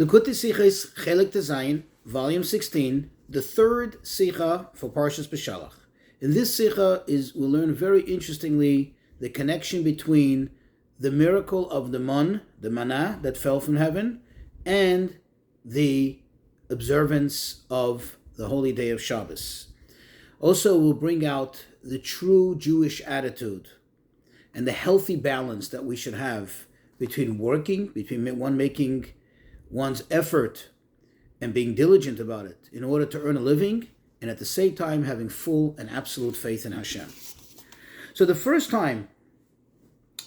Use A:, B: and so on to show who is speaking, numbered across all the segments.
A: Likutei Sichos, Chelik Tezayin, Volume 16, the third Sicha for Parshas Beshalach. In this Sicha we'll learn very interestingly the connection between the miracle of the manna that fell from heaven, and the observance of the holy day of Shabbos. Also, we'll bring out the true Jewish attitude and the healthy balance that we should have between one making one's effort and being diligent about it in order to earn a living, and at the same time having full and absolute faith in Hashem. So the first time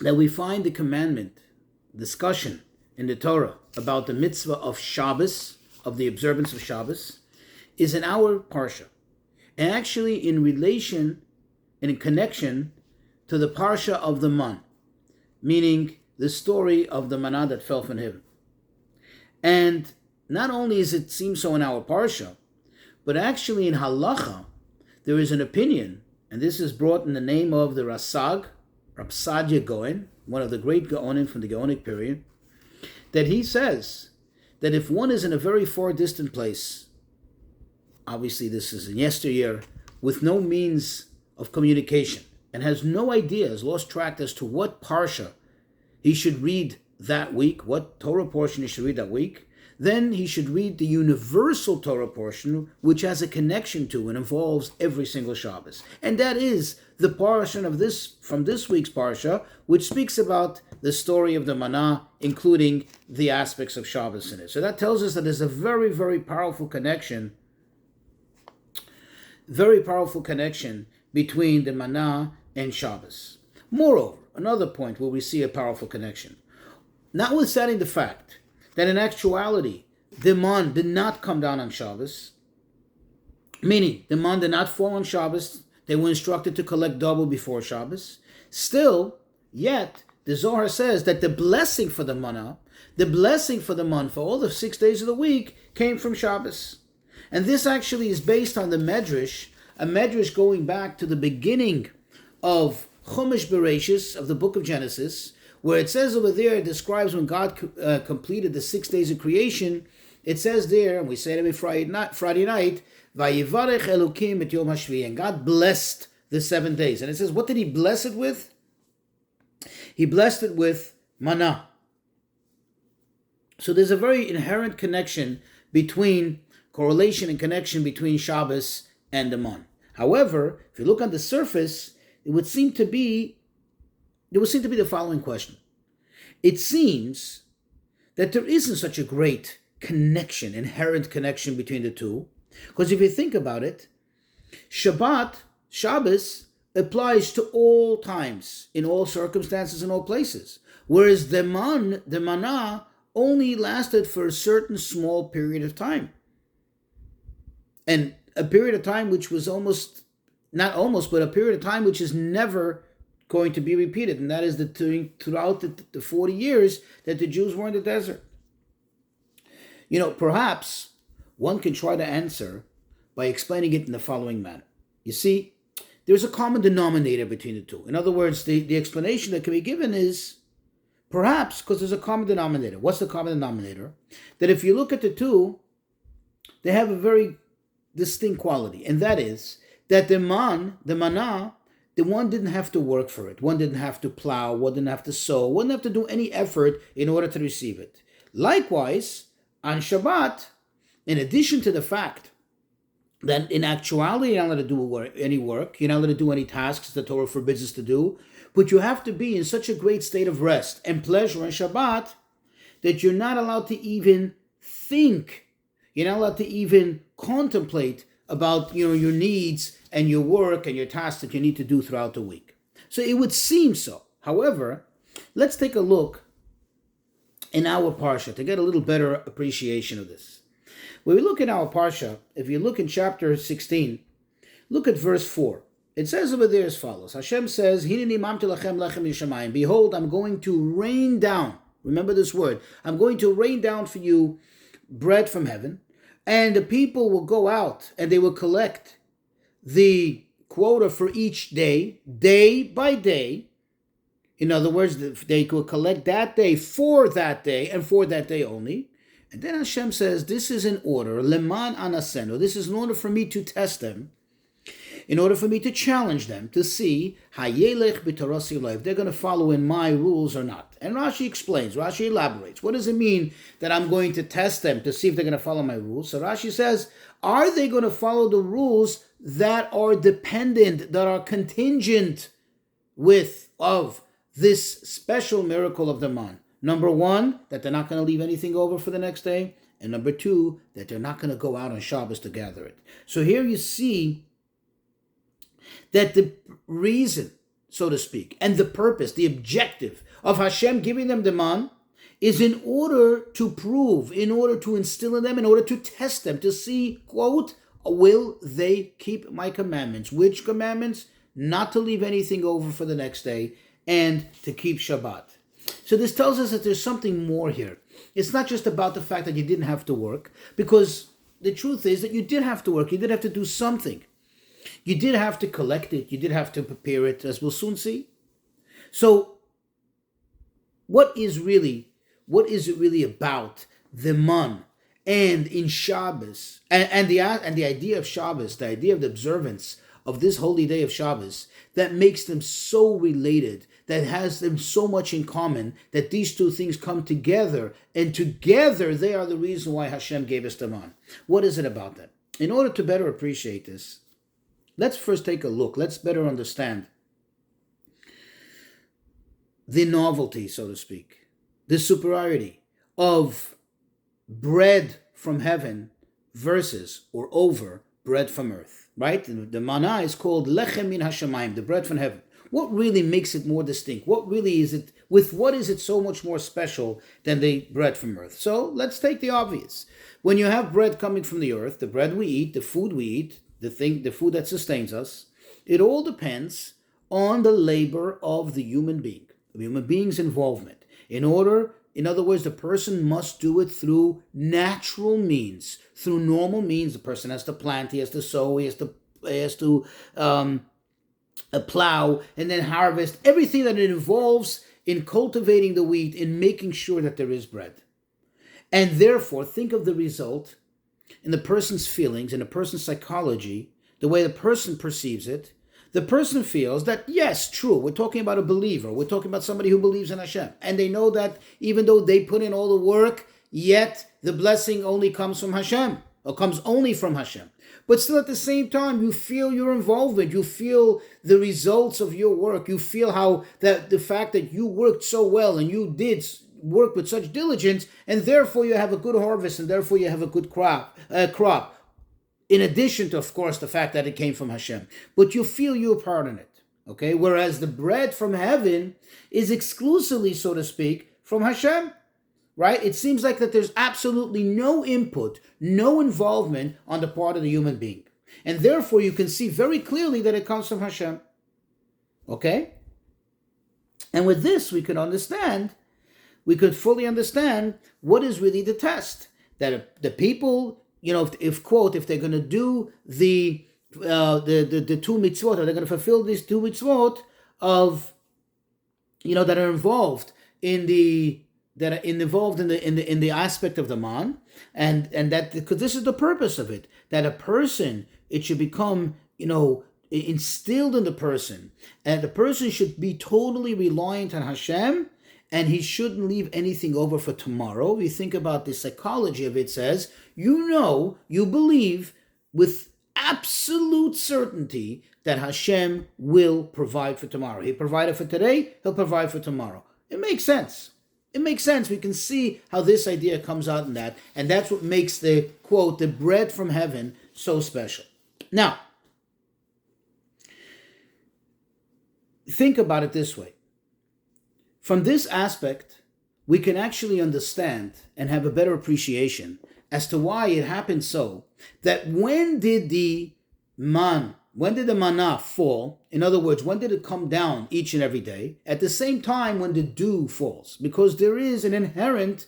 A: that we find the commandment, discussion in the Torah about the mitzvah of Shabbos, of the observance of Shabbos, is in our Parsha, and actually in relation and in connection to the Parsha of the Man, meaning the story of the manna that fell from heaven. And not only does it seem so in our Parsha, but actually in Halacha, there is an opinion, and this is brought in the name of the Rasag, Rapsadia Gaon, one of the great Gaonim from the Gaonic period, that he says that if one is in a very far distant place, obviously this is in yesteryear, with no means of communication, and has no idea, has lost track as to what Parsha he should read that week, what Torah portion he should read that week, then he should read the universal Torah portion, which has a connection to and involves every single Shabbos. And that is the portion of from this week's Parsha, which speaks about the story of the manna, including the aspects of Shabbos in it. So that tells us that there's a very, very powerful connection between the manna and Shabbos. Moreover, another point where we see a powerful connection, notwithstanding the fact that in actuality, the man did not come down on Shabbos, meaning the man did not fall on Shabbos, they were instructed to collect double before Shabbos. Still, yet, the Zohar says that the blessing for the manna, for all the 6 days of the week, came from Shabbos. And this actually is based on the Medrash, a Medrash going back to the beginning of Chumash Bereshis, of the book of Genesis, where it says over there, it describes when God completed the 6 days of creation. It says there, and we say it every Friday night, Vayivarech Elokim et Yom HaShvi, and God blessed the 7 days. And it says, what did he bless it with? He blessed it with manna. So there's a very inherent correlation and connection between Shabbos and the man. However, if you look on the surface, it would seem to be the following question. It seems that there isn't such a great inherent connection between the two, because if you think about it, Shabbos applies to all times, in all circumstances, in all places, whereas the manna only lasted for a certain small period of time, and a period of time which was a period of time which is never going to be repeated, and that is throughout the 40 years that the Jews were in the desert. Perhaps one can try to answer by explaining it in the following manner. You see, there's a common denominator between the two. In other words, the explanation that can be given is perhaps because there's a common denominator. What's the common denominator? That if you look at the two, they have a very distinct quality, and that is that the manna, the one didn't have to work for it. One didn't have to plow. One didn't have to sow. One didn't have to do any effort in order to receive it. Likewise, on Shabbat, in addition to the fact that in actuality you're not allowed to do any work, you're not allowed to do any tasks the Torah forbids us to do, but you have to be in such a great state of rest and pleasure on Shabbat that you're not allowed to even think, you're not allowed to even contemplate about your needs and your work and your tasks that you need to do throughout the week. So it would seem so. However, let's take a look in our Parsha to get a little better appreciation of this. When we look in our Parsha, if you look in chapter 16, look at verse 4. It says over there as follows. Hashem says, Hineni mamti lachem lechem yishamayim. Behold, I'm going to rain down. Remember this word. I'm going to rain down for you bread from heaven. And the people will go out and they will collect the quota for each day, day by day. In other words, they will collect that day for that day and for that day only. And then Hashem says, this is in order, leman anasenu, this is in order for me to test them, in order for me to challenge them, to see hayelech b'torasi if they're going to follow in my rules or not. And Rashi explains, Rashi elaborates. What does it mean that I'm going to test them to see if they're going to follow my rules? So Rashi says, are they going to follow the rules that are dependent, that are contingent of this special miracle of the man? Number one, that they're not going to leave anything over for the next day. And number two, that they're not going to go out on Shabbos to gather it. So here you see that the reason, so to speak, and the purpose, the objective of Hashem giving them the man is in order to prove, in order to instill in them, in order to test them, to see, quote, will they keep my commandments? Which commandments? Not to leave anything over for the next day and to keep Shabbat. So this tells us that there's something more here. It's not just about the fact that you didn't have to work, because the truth is that you did have to work. You did have to do something. You did have to collect it. You did have to prepare it, as we'll soon see. So what is it really about the man and in Shabbos and the idea of Shabbos, the idea of the observance of this holy day of Shabbos that makes them so related, that has them so much in common, that these two things come together, and together they are the reason why Hashem gave us the man. What is it about that? In order to better appreciate this, let's first take a look. Let's better understand the novelty, so to speak, the superiority of bread from heaven versus or over bread from earth, right? The manna is called lechem min hashamayim, the bread from heaven. What really makes it more distinct? What really is it, what is it so much more special than the bread from earth? So let's take the obvious. When you have bread coming from the earth, the bread we eat, the food we eat, the food that sustains us, it all depends on the labor of the human being, the human being's involvement. In other words, the person must do it through natural means, through normal means. The person has to plant, he has to sow, he has to plow, and then harvest. Everything that it involves in cultivating the wheat, in making sure that there is bread. And therefore, think of the result in the person's feelings, in the person's psychology, the way the person perceives it. The person feels that, yes, true, we're talking about a believer. We're talking about somebody who believes in Hashem. And they know that even though they put in all the work, yet the blessing only comes from Hashem, or comes only from Hashem. But still at the same time, you feel your involvement. You feel the results of your work. You feel how that the fact that you worked so well and you did work with such diligence, and therefore you have a good harvest, and therefore you have a good crop. In addition to, of course, the fact that it came from Hashem. But you feel you're part in it. Okay? Whereas the bread from heaven is exclusively, so to speak, from Hashem. Right? It seems like that there's absolutely no input, no involvement on the part of the human being. And therefore you can see very clearly that it comes from Hashem. Okay? And with this we could fully understand what is really the test. That the people, if they're going to do the 2 mitzvot, or they're going to fulfill these 2 mitzvot of, that are involved in the aspect of the man, and that, because this is the purpose of it, that a person, it should become, instilled in the person, and the person should be totally reliant on Hashem, and he shouldn't leave anything over for tomorrow. We think about the psychology of it, says, you believe with absolute certainty that Hashem will provide for tomorrow. He provided for today, he'll provide for tomorrow. It makes sense. It makes sense. We can see how this idea comes out in that. And that's what makes the, quote, the bread from heaven so special. Now, think about it this way. From this aspect, we can actually understand and have a better appreciation as to why it happened so that when did the manna fall? In other words, when did it come down each and every day? At the same time when the dew falls. Because there is an inherent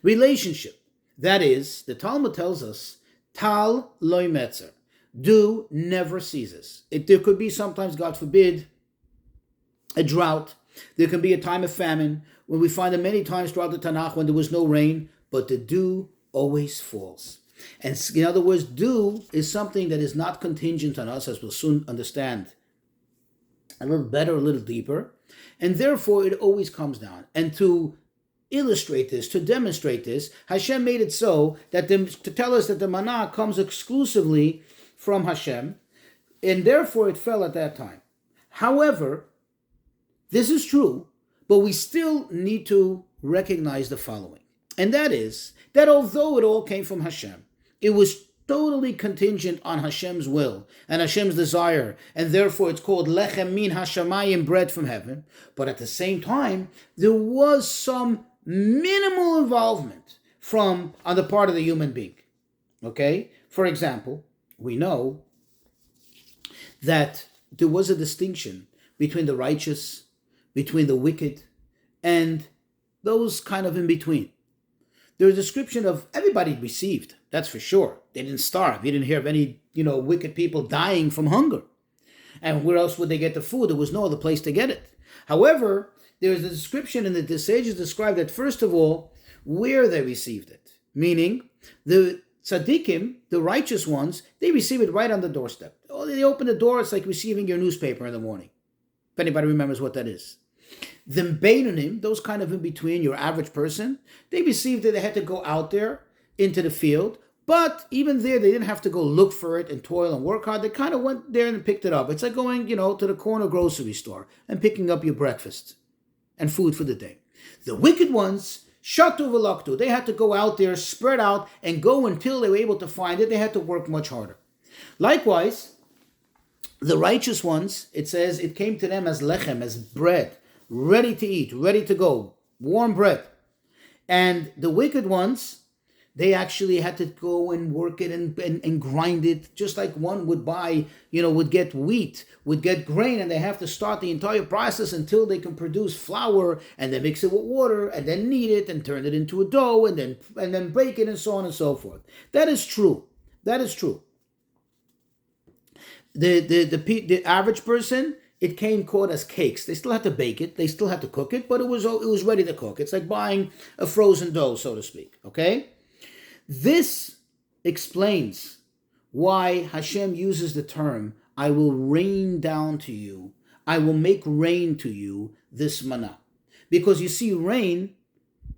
A: relationship. That is, the Talmud tells us, Tal loy metzer. Dew never ceases. There could be sometimes, God forbid, a drought. There can be a time of famine, when we find that many times throughout the Tanakh when there was no rain, but the dew always falls. And in other words, dew is something that is not contingent on us, as we'll soon understand a little better, a little deeper, and therefore it always comes down. And to illustrate this, to demonstrate this, Hashem made it so that to tell us that the manna comes exclusively from Hashem, and therefore it fell at that time. However, this is true, but we still need to recognize the following, and that is that although it all came from Hashem, it was totally contingent on Hashem's will and Hashem's desire, and therefore it's called lechem min hashamayim, bread from heaven. But at the same time, there was some minimal involvement on the part of the human being. Okay? For example, we know that there was a distinction between the righteous, between the wicked, and those kind of in between. There's a description of everybody received, that's for sure. They didn't starve. You didn't hear of any, wicked people dying from hunger. And where else would they get the food? There was no other place to get it. However, there is a description in the sages describe that, first of all, where they received it. Meaning, the tzaddikim, the righteous ones, they receive it right on the doorstep. Oh, they open the door, it's like receiving your newspaper in the morning. If anybody remembers what that is. The Beinonim, those kind of in between, your average person, they received it, they had to go out there into the field, but even there, they didn't have to go look for it and toil and work hard. They kind of went there and picked it up. It's like going, to the corner grocery store and picking up your breakfast and food for the day. The wicked ones, shatu v'laktu, they had to go out there, spread out, and go until they were able to find it. They had to work much harder. Likewise, the righteous ones, it says, it came to them as lechem, as bread, ready to eat, ready to go, warm bread. And the wicked ones, they actually had to go and work it and grind it, just like one would buy, would get wheat, would get grain, and they have to start the entire process until they can produce flour, and then mix it with water, and then knead it, and turn it into a dough, and then bake it, and so on and so forth. That is true. That is true. The average person, it came caught as cakes. They still had to bake it. They still had to cook it, but it was ready to cook. It's like buying a frozen dough, so to speak. Okay? This explains why Hashem uses the term, I will rain down to you. I will make rain to you this manna. Because you see, rain,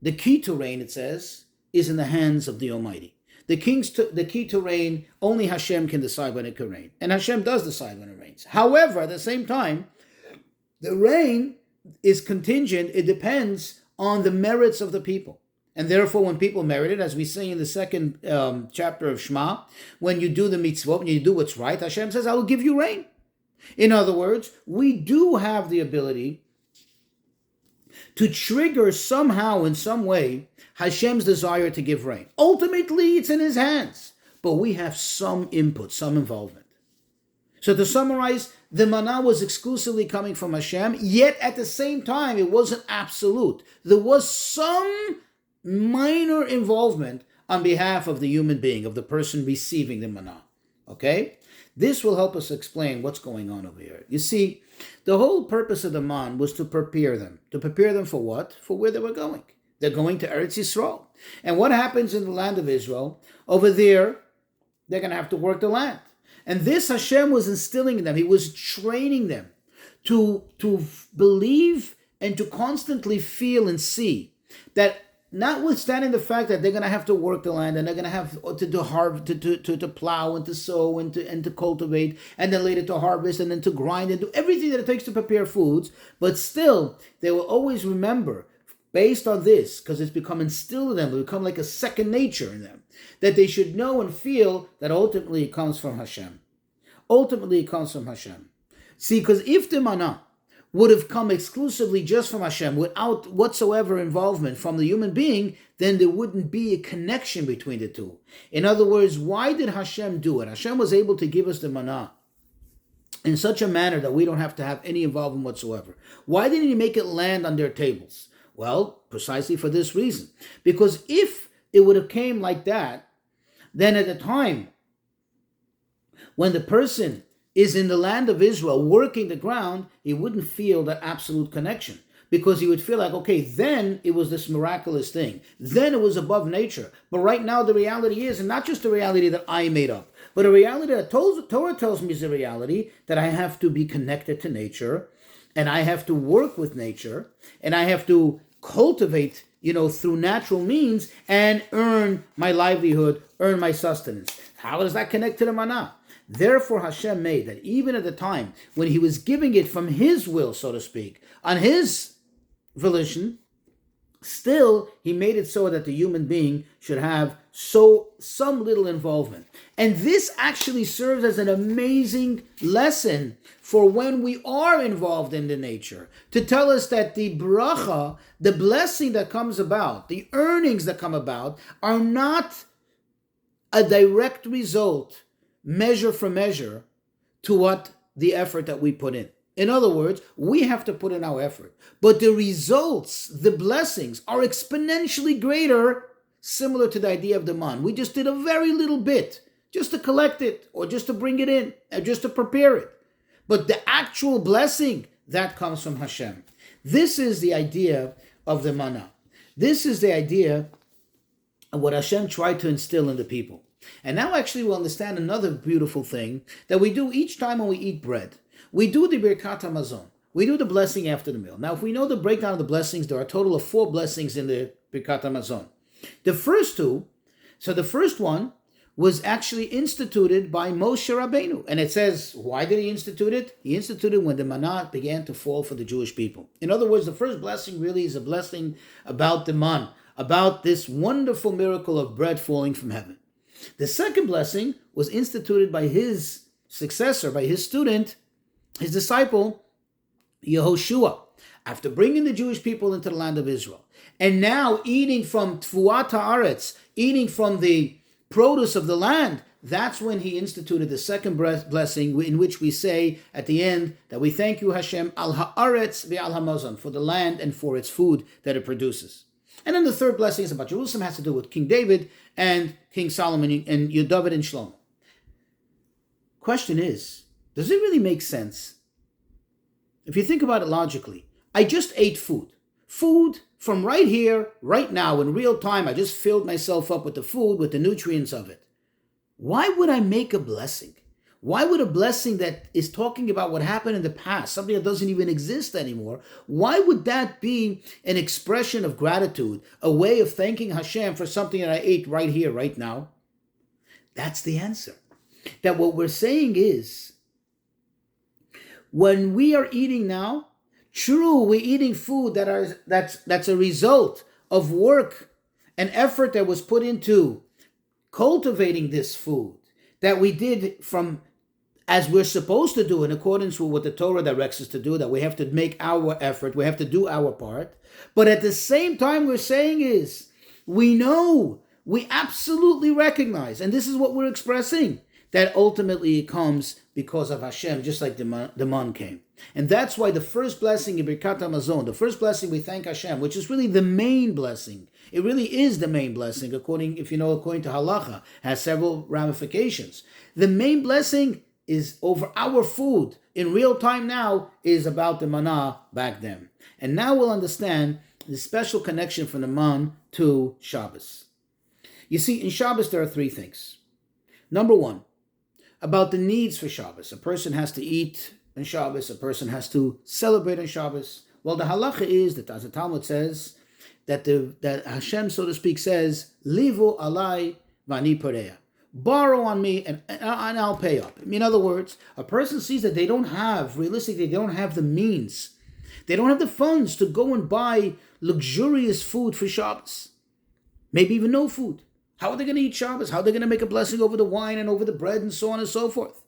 A: the key to rain, it says, is in the hands of the Almighty. The key to rain, only Hashem can decide when it can rain. And Hashem does decide when it rains. However, at the same time, the rain is contingent. It depends on the merits of the people. And therefore, when people merit it, as we say in the second chapter of Shema, when you do the mitzvot, when you do what's right, Hashem says, I will give you rain. In other words, we do have the ability to trigger somehow, in some way, Hashem's desire to give rain. Ultimately, it's in His hands. But we have some input, some involvement. So to summarize, the manna was exclusively coming from Hashem, yet at the same time, it wasn't absolute. There was some minor involvement on behalf of the human being, of the person receiving the manna. Okay? This will help us explain what's going on over here. You see, the whole purpose of the man was to prepare them. To prepare them for what? For where they were going. They're going to Eretz Yisrael. And what happens in the land of Israel? Over there, they're going to have to work the land. And this Hashem was instilling in them. He was training them to believe and to constantly feel and see that, notwithstanding the fact that they're going to have to work the land and they're going to have to plow and to sow and to cultivate, and then later to harvest and then to grind and do everything that it takes to prepare foods, but still they will always remember, based on this, because it's become instilled in them, it will become like a second nature in them, that they should know and feel that ultimately it comes from Hashem. Ultimately it comes from Hashem. See, because if the manna would have come exclusively just from Hashem without whatsoever involvement from the human being, then there wouldn't be a connection between the two. In other words, why did Hashem do it? Hashem was able to give us the manna in such a manner that we don't have to have any involvement whatsoever. Why didn't He make it land on their tables? Well, precisely for this reason. Because if it would have came like that, then at the time when the person is in the land of Israel working the ground, he wouldn't feel that absolute connection. Because he would feel like, okay, then it was this miraculous thing. Then it was above nature. But right now the reality is, and not just the reality that I made up, but a reality that Torah tells me is a reality that I have to be connected to nature, and I have to work with nature, and I have to cultivate, through natural means and earn my livelihood, earn my sustenance. How does that connect to the manna? Therefore Hashem made that even at the time when he was giving it from his will, so to speak, on his volition, still he made it so that the human being should have some little involvement. And this actually serves as an amazing lesson for when we are involved in the nature, to tell us that the bracha, the blessing that comes about, the earnings that come about, are not a direct result, measure for measure, to what the effort that we put in. In other words, we have to put in our effort. But the results, the blessings, are exponentially greater, similar to the idea of the man. We just did a very little bit, just to collect it, or just to bring it in, or just to prepare it. But the actual blessing, that comes from Hashem. This is the idea of the manna. This is the idea of what Hashem tried to instill in the people. And now actually we'll understand another beautiful thing that we do each time when we eat bread. We do the Birkat HaMazon. We do the blessing after the meal. Now, if we know the breakdown of the blessings, there are a total of 4 blessings in the Birkat HaMazon. The first one was actually instituted by Moshe Rabbeinu. And it says, why did he institute it? He instituted when the manna began to fall for the Jewish people. In other words, the first blessing really is a blessing about the man, about this wonderful miracle of bread falling from heaven. The second blessing was instituted by his successor, by his student, his disciple, Yehoshua, after bringing the Jewish people into the land of Israel. And now eating from Tfuat Haaretz, eating from the produce of the land, that's when he instituted the second blessing, in which we say at the end that we thank you, Hashem, al haaretz ve'al hamazon, for the land and for its food that it produces. And then the third blessing is about Jerusalem, has to do with King David and King Solomon and David and Shlomo. Question is, does it really make sense? If you think about it logically, I just ate food. Food from right here, right now, in real time. I just filled myself up with the food, with the nutrients of it. Why would I make a blessing? Why would a blessing that is talking about what happened in the past, something that doesn't even exist anymore, why would that be an expression of gratitude, a way of thanking Hashem for something that I ate right here, right now? That's the answer. That what we're saying is, when we are eating now, true, we're eating food that's a result of work and effort that was put into cultivating this food, that we did from, as we're supposed to do in accordance with what the Torah directs us to do, that we have to make our effort, we have to do our part. But at the same time, we're saying is, we know, we absolutely recognize, and this is what we're expressing, that ultimately it comes because of Hashem, just like the man came. And that's why the first blessing in Birkat HaMazon, the first blessing we thank Hashem, which is really the main blessing. It really is the main blessing, according to Halacha, has several ramifications. The main blessing is over our food in real time now, is about the manna back then. And now we'll understand the special connection from the man to Shabbos. You see, in Shabbos there are 3 things. Number 1, about the needs for Shabbos. A person has to eat on Shabbos. A person has to celebrate on Shabbos. Well, the halacha is that, as the Talmud says, that Hashem, so to speak, says, "Livu alai vani pareya." Borrow on me and I'll pay up. In other words, a person sees that they don't have the means. They don't have the funds to go and buy luxurious food for Shabbos. Maybe even no food. How are they going to eat Shabbos? How are they going to make a blessing over the wine and over the bread and so on and so forth?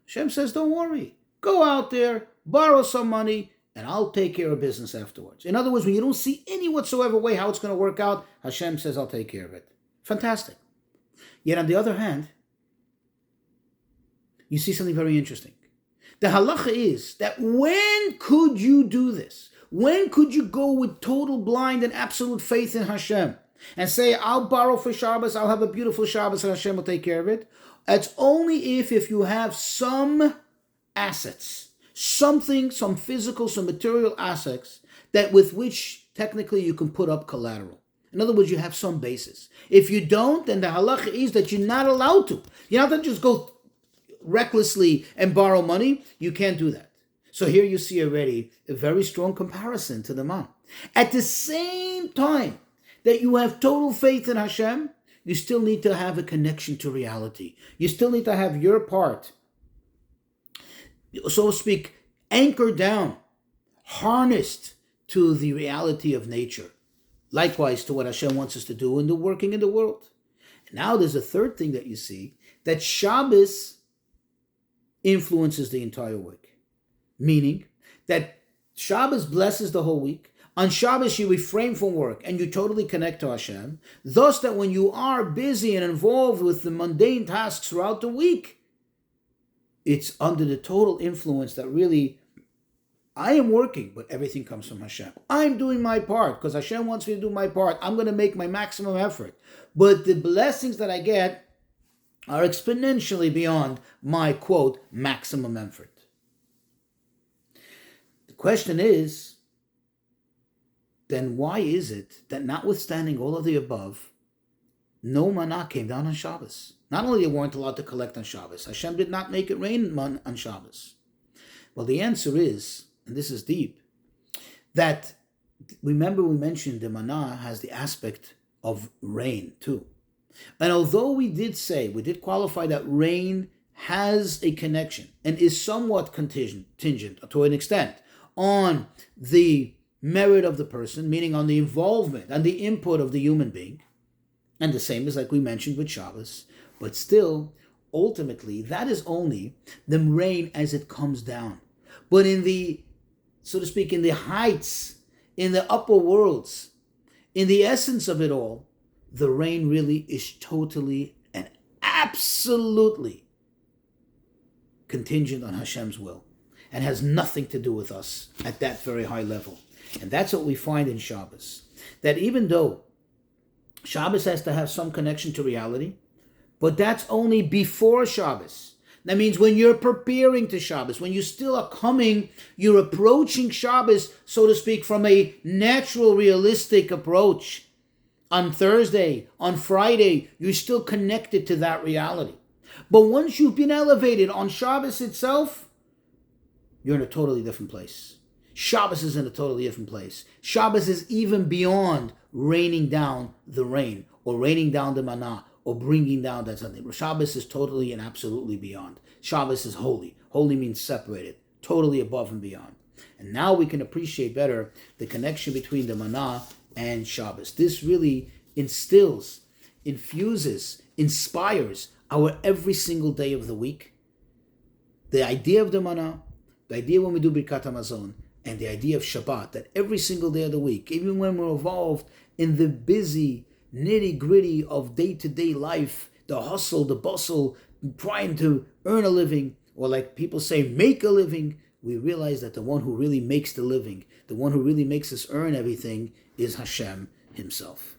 A: Hashem says, don't worry. Go out there, borrow some money, and I'll take care of business afterwards. In other words, when you don't see any whatsoever way how it's going to work out, Hashem says, I'll take care of it. Fantastic. Yet on the other hand, you see something very interesting. The halacha is that when could you do this? When could you go with total blind and absolute faith in Hashem and say, I'll borrow for Shabbos, I'll have a beautiful Shabbos, and Hashem will take care of it? It's only if you have some assets, something, some physical, some material assets that with which technically you can put up collateral. In other words, you have some basis. If you don't, then the halacha is that you're not allowed to. You're not to just go recklessly and borrow money. You can't do that. So here you see already a very strong comparison to the man. At the same time that you have total faith in Hashem, you still need to have a connection to reality. You still need to have your part, so to speak, anchored down, harnessed to the reality of nature. Likewise to what Hashem wants us to do in the working in the world. And now there's a third thing that you see, that Shabbos influences the entire week. Meaning that Shabbos blesses the whole week. On Shabbos you refrain from work and you totally connect to Hashem. Thus that when you are busy and involved with the mundane tasks throughout the week, it's under the total influence that really, I am working, but everything comes from Hashem. I'm doing my part because Hashem wants me to do my part. I'm going to make my maximum effort. But the blessings that I get are exponentially beyond my, quote, maximum effort. The question is, then why is it that notwithstanding all of the above, no manna came down on Shabbos? Not only they weren't allowed to collect on Shabbos, Hashem did not make it rain on Shabbos. Well, the answer is, and this is deep, that remember we mentioned the manna has the aspect of rain too. And although we did qualify that rain has a connection and is somewhat contingent to an extent on the merit of the person, meaning on the involvement and the input of the human being, and the same is like we mentioned with Shabbos, but still, ultimately, that is only the rain as it comes down. But in the, so to speak, in the heights, in the upper worlds, in the essence of it all, the rain really is totally and absolutely contingent on Hashem's will and has nothing to do with us at that very high level. And that's what we find in Shabbos. That even though Shabbos has to have some connection to reality, but that's only before Shabbos. That means when you're preparing to Shabbos, when you still are coming, you're approaching Shabbos, so to speak, from a natural, realistic approach. On Thursday, on Friday, you're still connected to that reality. But once you've been elevated on Shabbos itself, you're in a totally different place. Shabbos is in a totally different place. Shabbos is even beyond raining down the rain or raining down the manna or bringing down that something. Shabbos is totally and absolutely beyond. Shabbos is holy. Holy means separated, totally above and beyond. And now we can appreciate better the connection between the manna and Shabbos. This really instills, infuses, inspires our every single day of the week. The idea of the manna, the idea when we do Birkat HaMazon, and the idea of Shabbat, that every single day of the week, even when we're involved in the busy, nitty-gritty of day-to-day life, the hustle, the bustle, trying to earn a living, or like people say, make a living, we realize that the one who really makes the living, the one who really makes us earn everything, is Hashem himself.